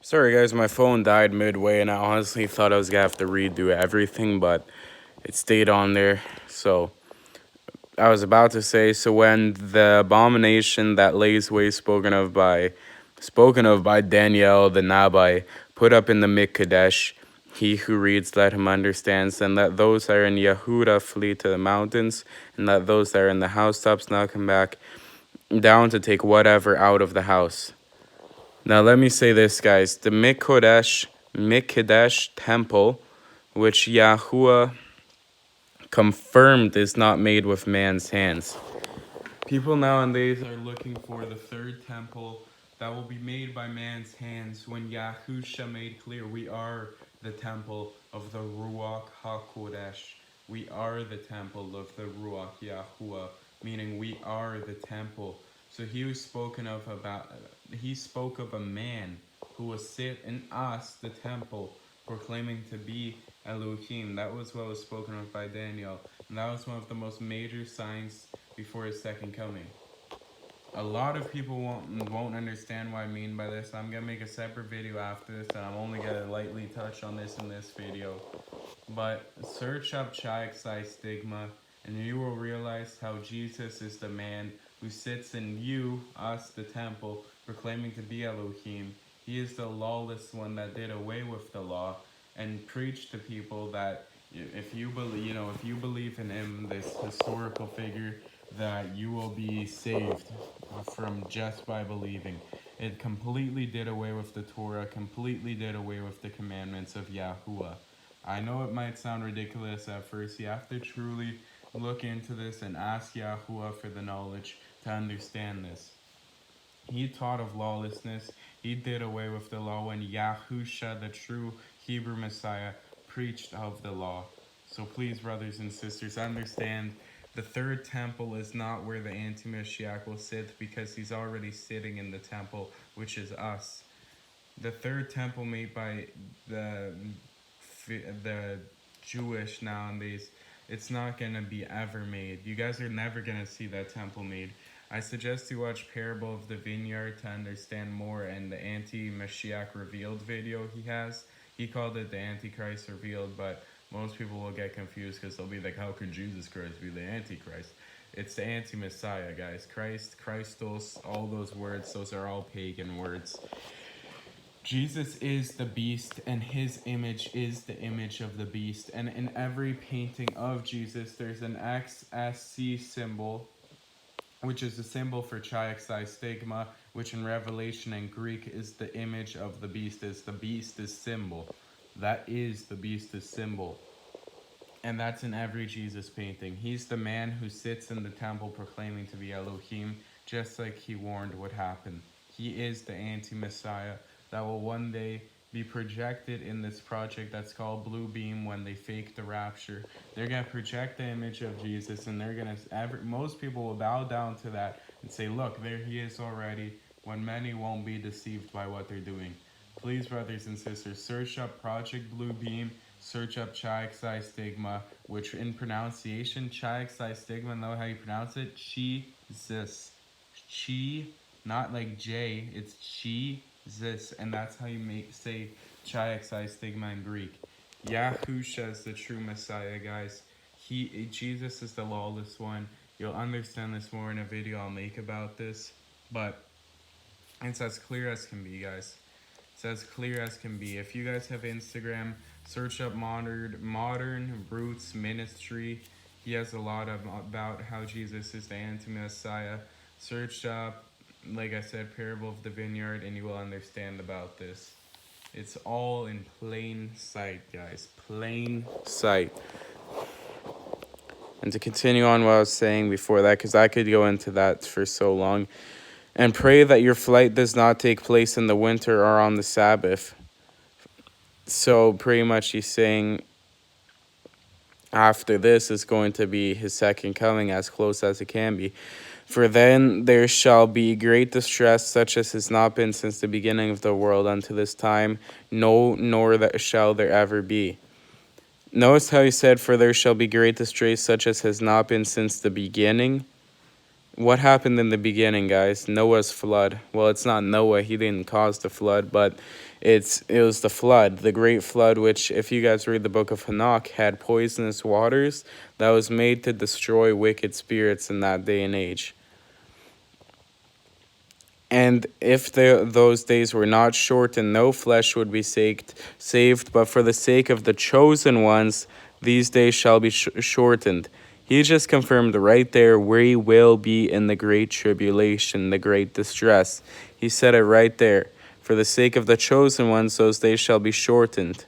Sorry guys, my phone died midway and I honestly thought I was gonna have to redo everything, but it stayed on there. So I was about to say, so when the abomination that lays waste spoken of by Daniel the Nabai, put up in the Mikdash, he who reads let him understands, and let those that are in Yehuda flee to the mountains, and let those that are in the housetops now come back down to take whatever out of the house. Now let me say this, guys. The Mikdash temple, which Yahuwah confirmed is not made with man's hands. People nowadays are looking for the third temple that will be made by man's hands when Yahusha made clear we are the temple of the Ruach HaKodesh. We are the temple of the Ruach Yahuwah, meaning we are the temple. So he spoke of a man who will sit in us, the temple, proclaiming to be Elohim. That was what was spoken of by Daniel. And that was one of the most major signs before his second coming. A lot of people won't understand what I mean by this. I'm gonna make a separate video after this, and I'm only gonna lightly touch on this in this video. But search up Chiaxai stigma, and you will realize how Jesus is the man who sits in you, us, the temple, proclaiming to be Elohim. He is the lawless one that did away with the law and preached to people that if you believe in him, this historical figure, that you will be saved from just by believing. It completely did away with the Torah, completely did away with the commandments of Yahuwah. I know it might sound ridiculous at first. You have to truly look into this and ask Yahuwah for the knowledge to understand this. He taught of lawlessness. He did away with the law when Yahusha, the true Hebrew Messiah, preached of the law. So please, brothers and sisters, understand the third temple is not where the anti-Mashiach will sit, because he's already sitting in the temple, which is us. The third temple made by the Jewish nowadays, it's not going to be ever made. You guys are never going to see that temple made. I suggest you watch Parable of the Vineyard to understand more, and the Anti-Mashiach Revealed video he has. He called it the Antichrist Revealed, but most people will get confused because they'll be like, how can Jesus Christ be the Antichrist? It's the anti-Messiah, guys. Christ, Christos, all those words, those are all pagan words. Jesus is the beast, and his image is the image of the beast. And in every painting of Jesus, there's an XSC symbol, which is a symbol for Chiaxai stigma, which in Revelation and Greek is the image of the beast, is the beast's symbol. That is the beast's symbol. And that's in every Jesus painting. He's the man who sits in the temple proclaiming to be Elohim, just like he warned would happen. He is the anti-Messiah that will one day be projected in this project that's called Blue Beam when they fake the rapture. They're going to project the image of Jesus, and they're going to, most people will bow down to that and say, look, there he is already, when many won't be deceived by what they're doing. Please, brothers and sisters, search up Project Blue Beam, search up Chiaxai stigma, which in pronunciation, Chiaxai stigma, know how you pronounce it? Chi-zis. Chi, not like J, it's Chi-zis, and that's how you say Chiaxai stigma in Greek. Yahusha is the true Messiah, guys. Jesus is the lawless one. You'll understand this more in a video I'll make about this, but it's as clear as can be, guys. It's as clear as can be. If you guys have Instagram, search up Modern Roots Ministry. He has a lot about how Jesus is the anti-Messiah. Search up, like I said, Parable of the Vineyard, and you will understand about this. It's all in plain sight, guys. Plain sight. And to continue on what I was saying before that, because I could go into that for so long, and pray that your flight does not take place in the winter or on the Sabbath. So pretty much he's saying after this is going to be his second coming, as close as it can be. For then there shall be great distress, such as has not been since the beginning of the world unto this time, no, nor that shall there ever be. Notice how he said, for there shall be great distress, such as has not been since the beginning. What happened in the beginning, guys? Noah's flood. Well, it's not Noah. He didn't cause the flood, but it was the flood, the great flood, which, if you guys read the book of Enoch, had poisonous waters that was made to destroy wicked spirits in that day and age. And if those days were not shortened, no flesh would be saved. But for the sake of the chosen ones, these days shall be shortened. He just confirmed right there we will be in the great tribulation, the great distress. He said it right there. For the sake of the chosen ones, those days shall be shortened.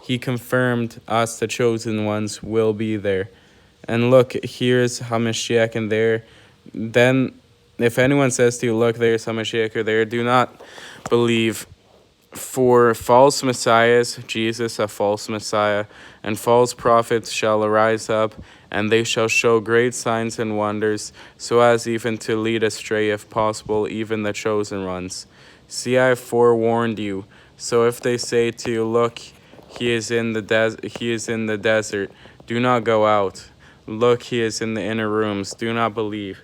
He confirmed us, the chosen ones, will be there. And look, here's Hamashiach and there. Then, if anyone says to you, look, there's Hamashiach or there, do not believe. For false messiahs, Jesus, a false messiah, and false prophets shall arise up, and they shall show great signs and wonders, so as even to lead astray, if possible, even the chosen ones. See, I have forewarned you. So if they say to you, look, he is in the desert, do not go out. Look, he is in the inner rooms, do not believe.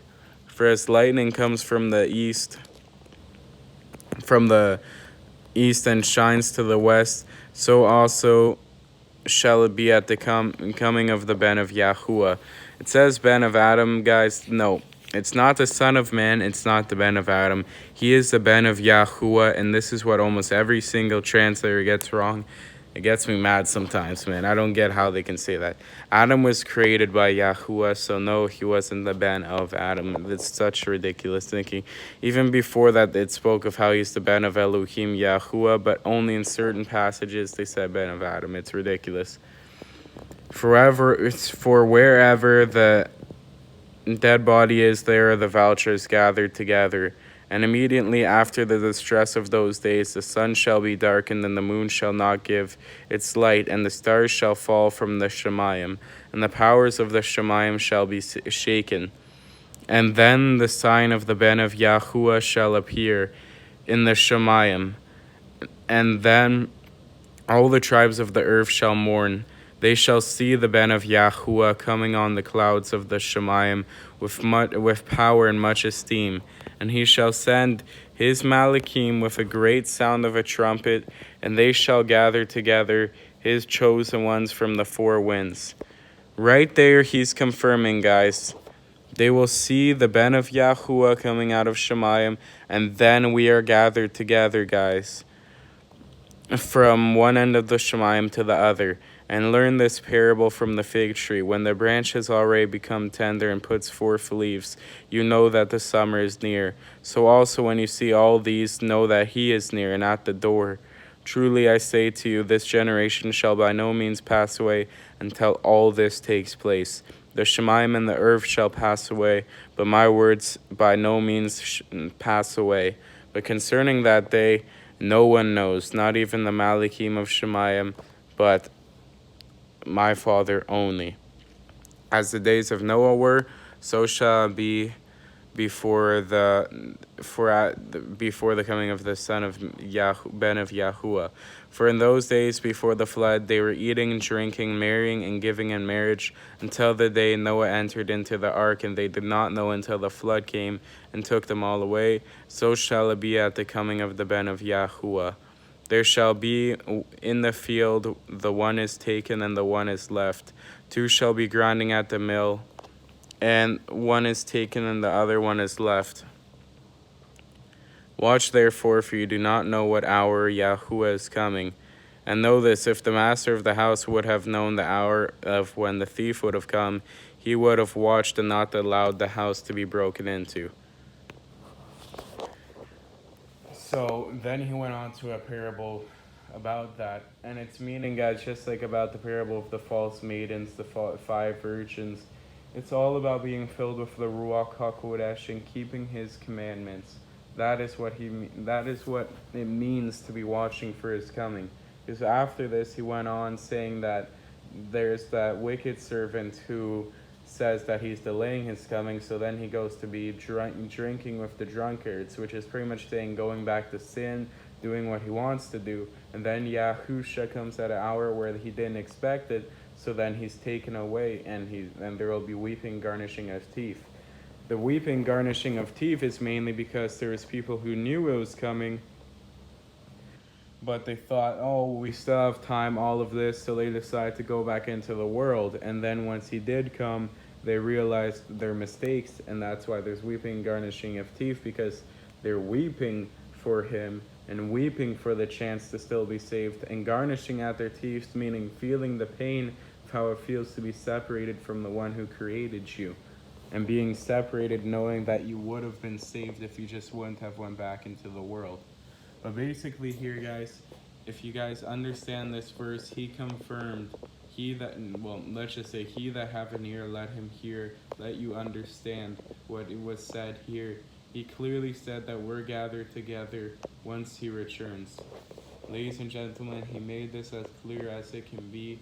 For as lightning comes from the east and shines to the west, so also shall it be at the coming of the Ben of Yahuwah. It says Ben of Adam, guys. No, it's not the Son of Man. It's not the Ben of Adam. He is the Ben of Yahuwah, and this is what almost every single translator gets wrong. It gets me mad sometimes, man. I don't get how they can say that. Adam was created by Yahuwah, so no, he wasn't the Ben of Adam. It's such ridiculous thinking. Even before that, it spoke of how he's the Ben of Elohim, Yahuwah, but only in certain passages they said Ben of Adam. It's ridiculous. For wherever the dead body is, there are the vultures gathered together. And immediately after the distress of those days, the sun shall be darkened, and the moon shall not give its light, and the stars shall fall from the Shemayim, and the powers of the Shemayim shall be shaken. And then the sign of the Ben of Yahuwah shall appear in the Shemayim, and then all the tribes of the earth shall mourn. They shall see the Ben of Yahuwah coming on the clouds of the Shemayim with power and much esteem. And he shall send his Malachim with a great sound of a trumpet, and they shall gather together his chosen ones from the four winds. Right there, he's confirming, guys. They will see the Ben of Yahuwah coming out of Shemayim, and then we are gathered together, guys, from one end of the Shemayim to the other. And learn this parable from the fig tree. When the branch has already become tender and puts forth leaves, you know that the summer is near. So also when you see all these, know that he is near and at the door. Truly I say to you, this generation shall by no means pass away until all this takes place. The Shemayim and the earth shall pass away, but my words by no means pass away. But concerning that day, no one knows, not even the Malachim of Shemayim, but my Father only. As the days of Noah were, so shall it be before the coming of the Son of Ben of Yahuwah. For in those days before the flood, they were eating, drinking, marrying, and giving in marriage until the day Noah entered into the ark, and they did not know until the flood came and took them all away. So shall it be at the coming of the Ben of Yahuwah. There shall be in the field, the one is taken and the one is left. Two shall be grinding at the mill, and one is taken and the other one is left. Watch therefore, for you do not know what hour Yahuwah is coming. And know this, if the master of the house would have known the hour of when the thief would have come, he would have watched and not allowed the house to be broken into. So then he went on to a parable about that, and its meaning, guys, just like about the parable of the false maidens, the 5 virgins, it's all about being filled with the Ruach HaKodesh and keeping his commandments. That is what it means to be watching for his coming. Because after this, he went on saying that there's that wicked servant who says that he's delaying his coming, so then he goes to be drinking with the drunkards, which is pretty much saying going back to sin, doing what he wants to do. And then Yahusha comes at an hour where he didn't expect it, so then he's taken away, and there will be weeping, garnishing of teeth. The weeping garnishing of teeth is mainly because there was people who knew it was coming, but they thought, oh, we still have time, all of this, so they decided to go back into the world. And then once he did come, they realized their mistakes, and that's why there's weeping garnishing of teeth, because they're weeping for him and weeping for the chance to still be saved, and garnishing at their teeth, meaning feeling the pain of how it feels to be separated from the one who created you, and being separated knowing that you would have been saved if you just wouldn't have went back into the world. But basically here, guys, if you guys understand this verse, he confirmed, he that, well, let's just say, he that have an ear, let him hear, let you understand what it was said here. He clearly said that we're gathered together once he returns. Ladies and gentlemen, he made this as clear as it can be.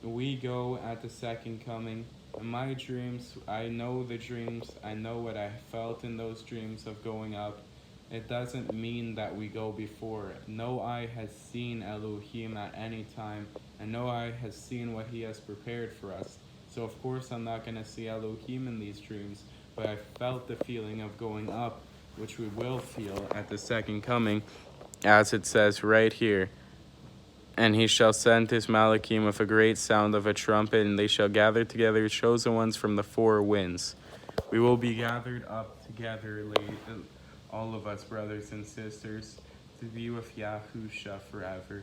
We go at the second coming. In my dreams, I know the dreams, I know what I felt in those dreams of going up. It doesn't mean that we go before. No eye has seen Elohim at any time, and no eye has seen what he has prepared for us. So of course I'm not going to see Elohim in these dreams, but I felt the feeling of going up, which we will feel at the second coming, as it says right here. And he shall send his malachim with a great sound of a trumpet, and they shall gather together chosen ones from the four winds. We will be gathered up together, all of us, brothers and sisters, to be with Yahusha forever.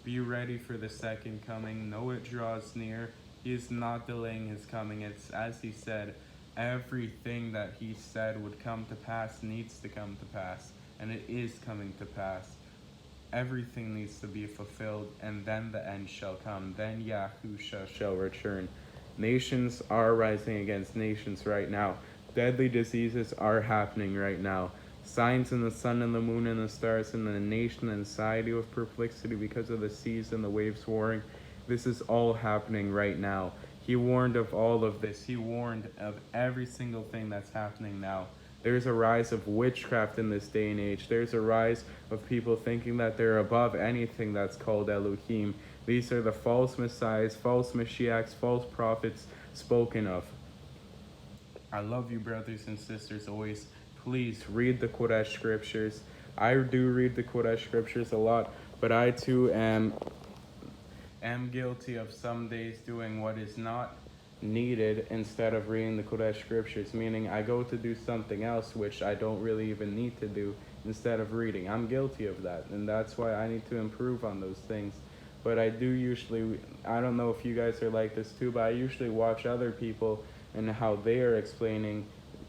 Be ready for the second coming. Know it draws near. He is not delaying his coming. It's as he said, everything that he said would come to pass needs to come to pass, and it is coming to pass. Everything needs to be fulfilled, and then the end shall come. Then Yahusha shall return. Nations are rising against nations right now. Deadly diseases are happening right now. Signs in the sun and the moon and the stars, and the nation and society with perplexity because of the seas and the waves warring. This is all happening right now. He warned of all of this. He warned of every single thing that's happening now. There's a rise of witchcraft in this day and age. There's a rise of people thinking that they're above anything that's called Elohim. These are the false messiahs, false Mashiachs, false prophets spoken of. I love you, brothers and sisters, always. Please read the Kodesh scriptures. I do read the Kodesh scriptures a lot, but I too am guilty of some days doing what is not needed instead of reading the Kodesh scriptures, meaning I go to do something else which I don't really even need to do instead of reading. I'm guilty of that, and that's why I need to improve on those things. But I do usually, I don't know if you guys are like this too, but I usually watch other people and how they are explaining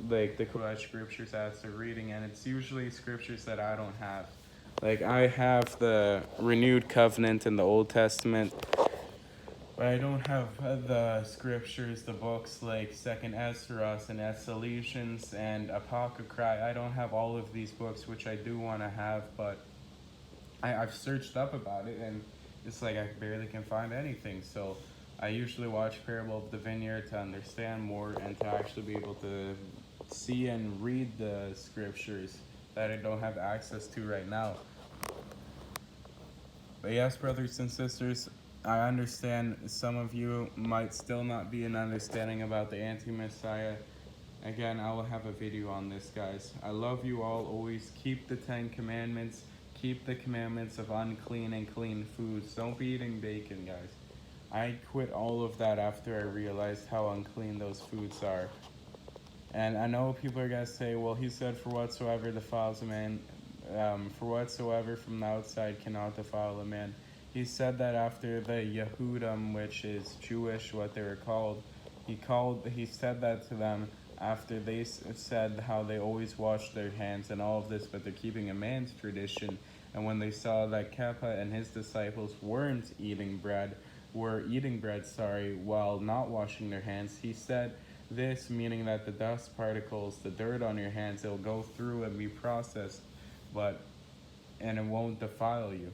like the Kodesh scriptures as they're reading, and it's usually scriptures that I don't have. Like I have the renewed covenant in the Old Testament, but I don't have the scriptures, the books like Second Esdras and Escalations and Apocrypha. I don't have all of these books, which I do want to have, but I've searched up about it, and it's like I barely can find anything. So I usually watch Parable of the Vineyard to understand more and to actually be able to see and read the scriptures that I don't have access to right now. But yes, brothers and sisters, I understand some of you might still not be in understanding about the anti-Messiah. Again, I will have a video on this, guys. I love you all. Always keep the 10 commandments. Keep the commandments of unclean and clean foods. Don't be eating bacon, guys. I quit all of that after I realized how unclean those foods are. And I know people are going to say, well, he said, for whatsoever defiles a man, for whatsoever from the outside cannot defile a man. He said that after the Yehudim, which is Jewish, what they were called, he said that to them after they said how they always wash their hands and all of this, but they're keeping a man's tradition. And when they saw that Kepha and his disciples were eating bread, while not washing their hands, he said this, meaning that the dust particles, the dirt on your hands, it'll go through and be processed, and it won't defile you.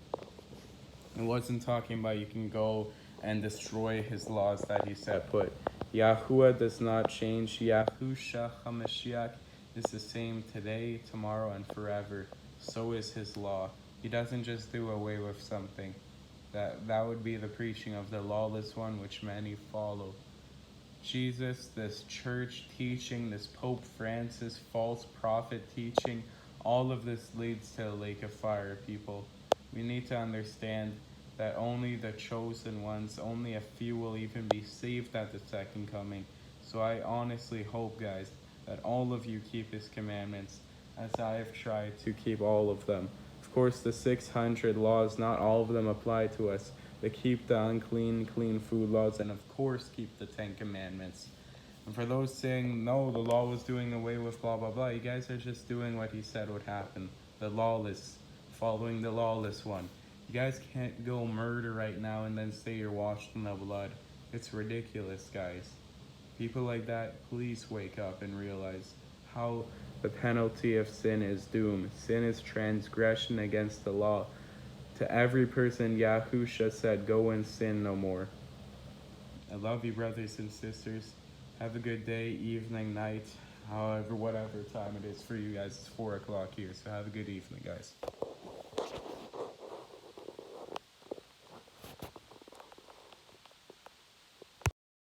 It wasn't talking about you can go and destroy his laws that he set put. Yahuwah does not change. Yahusha HaMashiach is the same today, tomorrow, and forever. So is his law. He doesn't just do away with something. That would be the preaching of the lawless one, which many follow. Jesus, this church teaching, this Pope Francis false prophet teaching, all of this leads to a lake of fire, people. We need to understand that only the chosen ones, only a few will even be saved at the second coming. So I honestly hope, guys, that all of you keep his commandments as I have tried to keep all of them. Of course, the 600 laws, not all of them apply to us. But keep the unclean, clean food laws, and of course keep the 10 Commandments. And for those saying, no, the law was doing away with blah, blah, blah, you guys are just doing what he said would happen. The lawless, following the lawless one. You guys can't go murder right now and then say you're washed in the blood. It's ridiculous, guys. People like that, please wake up and realize how the penalty of sin is doom. Sin is transgression against the law. To every person, Yahusha said, go and sin no more. I love you, brothers and sisters. Have a good day, evening, night, however, whatever time it is for you guys. It's 4 o'clock here, so have a good evening, guys.